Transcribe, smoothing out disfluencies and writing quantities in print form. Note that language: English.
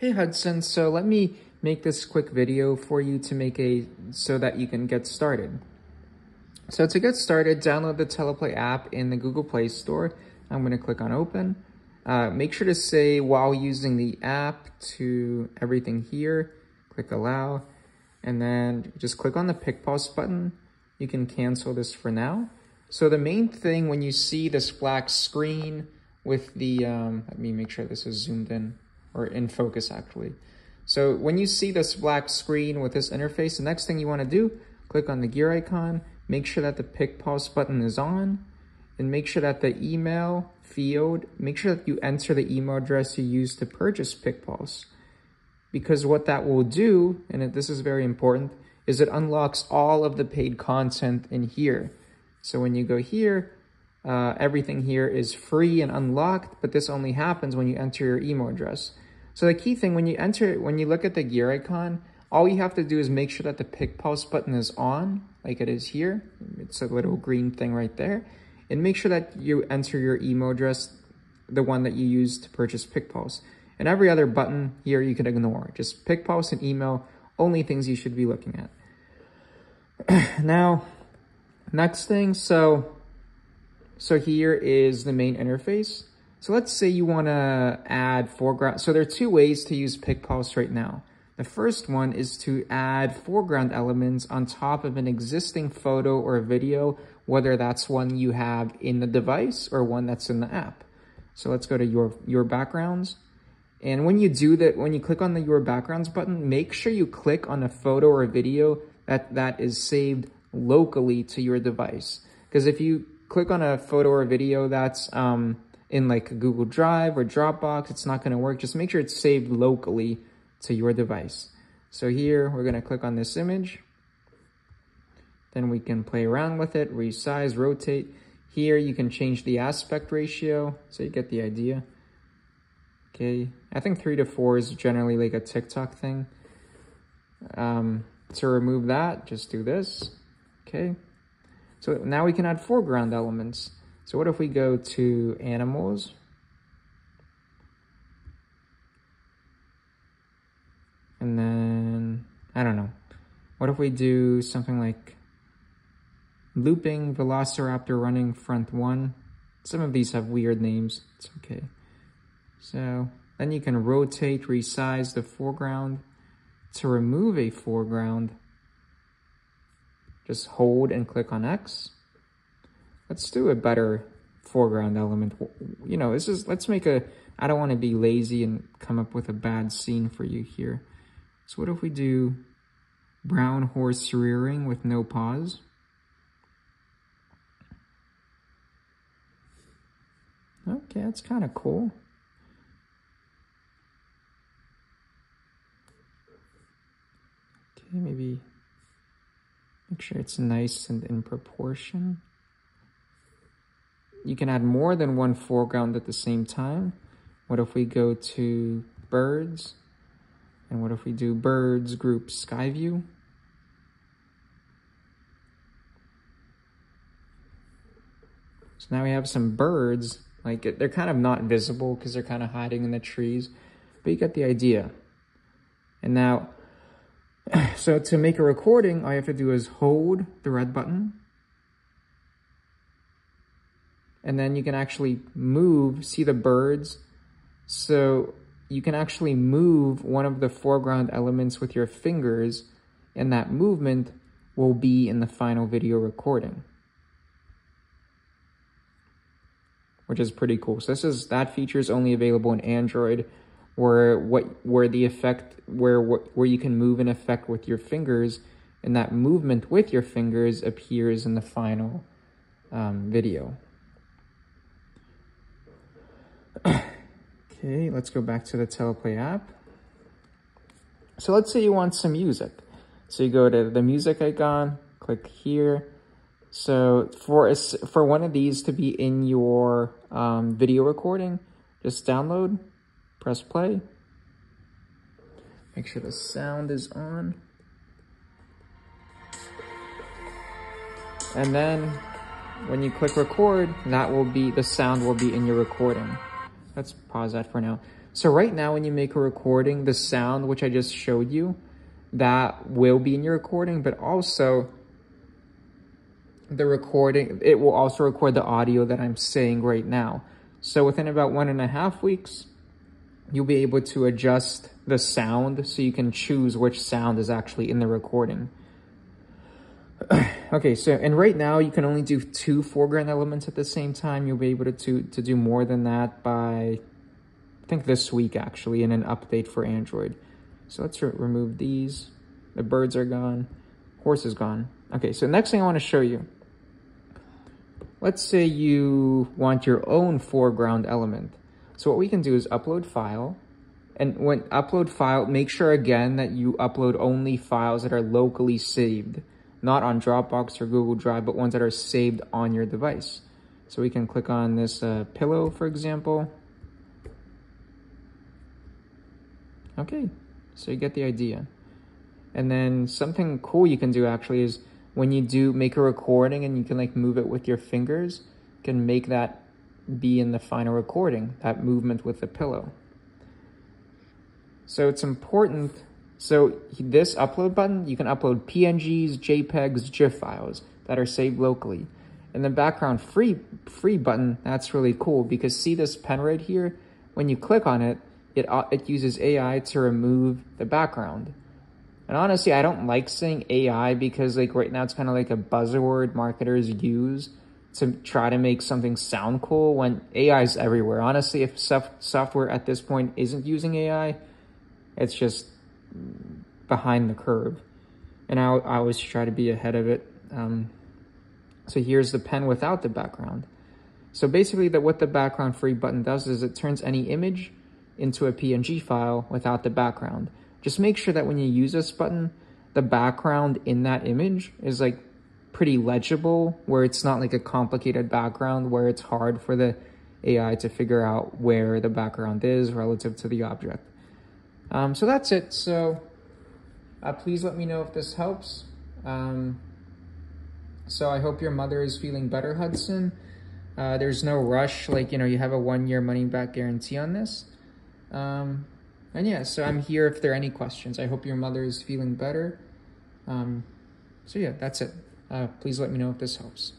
Hey Hudson, so let me make this quick video for you to so that you can get started. So to get started, download the Teleplay app in the Google Play Store. I'm going to click on open. Make sure to say while using the app to everything here, click allow, and then just click on the PicPulse button. You can cancel this for now. So the main thing when you see this black screen with the, let me make sure this is zoomed in, or in focus actually. So when you see this black screen with this interface, the next thing you want to do, click on the gear icon, make sure that the PicPulse button is on, and make sure that the email field, make sure that you enter the email address you used to purchase PicPulse. Because what that will do, and this is very important, is it unlocks all of the paid content in here. So when you go here, everything here is free and unlocked, but this only happens when you enter your email address. So the key thing when you look at the gear icon, all you have to do is make sure that the PicPulse button is on, like it is here. It's a little green thing right there. And make sure that you enter your email address, the one that you used to purchase PicPulse. And every other button here you can ignore. Just PicPulse and email, only things you should be looking at. Now, next thing, so here is the main interface. So let's say you want to add foreground. So there are two ways to use PicPulse right now. The first one is to add foreground elements on top of an existing photo or video, whether that's one you have in the device or one that's in the app. So let's go to your backgrounds. And when you do that, when you click on the your backgrounds button, make sure you click on a photo or a video that is saved locally to your device. Because if you click on a photo or video that's in like Google Drive or Dropbox, it's not going to work. Just make sure it's saved locally to your device. So here, we're going to click on this image. Then we can play around with it, resize, rotate. Here, you can change the aspect ratio, so you get the idea. Okay, I think 3 to 4 is generally like a TikTok thing. To remove that, just do this. Okay, so now we can add foreground elements. So what if we go to animals? And then, I don't know. What if we do something like looping velociraptor running front one? Some of these have weird names. It's okay. So then you can rotate, resize the foreground. To remove a foreground, just hold and click on X. Let's do a better foreground element. You know, let's make I don't want to be lazy and come up with a bad scene for you here. So what if we do brown horse rearing with no pause? Okay, that's kind of cool. Okay, maybe make sure it's nice and in proportion. You can add more than one foreground at the same time. What if we go to birds? And what if we do birds group sky view? So now we have some birds, like they're kind of not visible because they're kind of hiding in the trees, but you get the idea. And now, so to make a recording, all you have to do is hold the red button. And then you can actually move, see the birds. So you can actually move one of the foreground elements with your fingers, and that movement will be in the final video recording, which is pretty cool. So that feature is only available in Android, where you can move an effect with your fingers, and that movement with your fingers appears in the final video. Okay, let's go back to the Teleplay app. So let's say you want some music. So you go to the music icon, click here. So for one of these to be in your video recording, just download, press play. Make sure the sound is on. And then when you click record, the sound will be in your recording. Let's pause that for now. So right now when you make a recording, the sound which I just showed you, that will be in your recording, but also the recording, it will also record the audio that I'm saying right now. So within about 1.5 weeks, you'll be able to adjust the sound so you can choose which sound is actually in the recording. Okay, so, and right now you can only do 2 foreground elements at the same time. You'll be able to do more than that by, I think this week actually, in an update for Android. So let's remove these. The birds are gone. Horse is gone. Okay, so next thing I want to show you. Let's say you want your own foreground element. So what we can do is upload file. And when upload file, make sure again that you upload only files that are locally saved. Not on Dropbox or Google Drive, but ones that are saved on your device. So we can click on this pillow, for example. Okay, so you get the idea. And then something cool you can do actually is when you do make a recording and you can like move it with your fingers, you can make that be in the final recording, that movement with the pillow. So it's important. So this upload button, you can upload PNGs, JPEGs, GIF files that are saved locally. And the background free button, that's really cool because see this pen right here? When you click on it, it uses AI to remove the background. And honestly, I don't like saying AI because like right now it's kind of like a buzzword marketers use to try to make something sound cool when AI is everywhere. Honestly, if software at this point isn't using AI, it's just behind the curve. And I always try to be ahead of it. So here's the pen without the background. So basically what the background free button does is it turns any image into a PNG file without the background. Just make sure that when you use this button, the background in that image is like pretty legible, where it's not like a complicated background where it's hard for the AI to figure out where the background is relative to the object. So that's it. So please let me know if this helps. So I hope your mother is feeling better, Hudson. There's no rush, like, you have a 1-year money-back guarantee on this. And yeah, so I'm here if there are any questions. I hope your mother is feeling better. So yeah, that's it. Please let me know if this helps.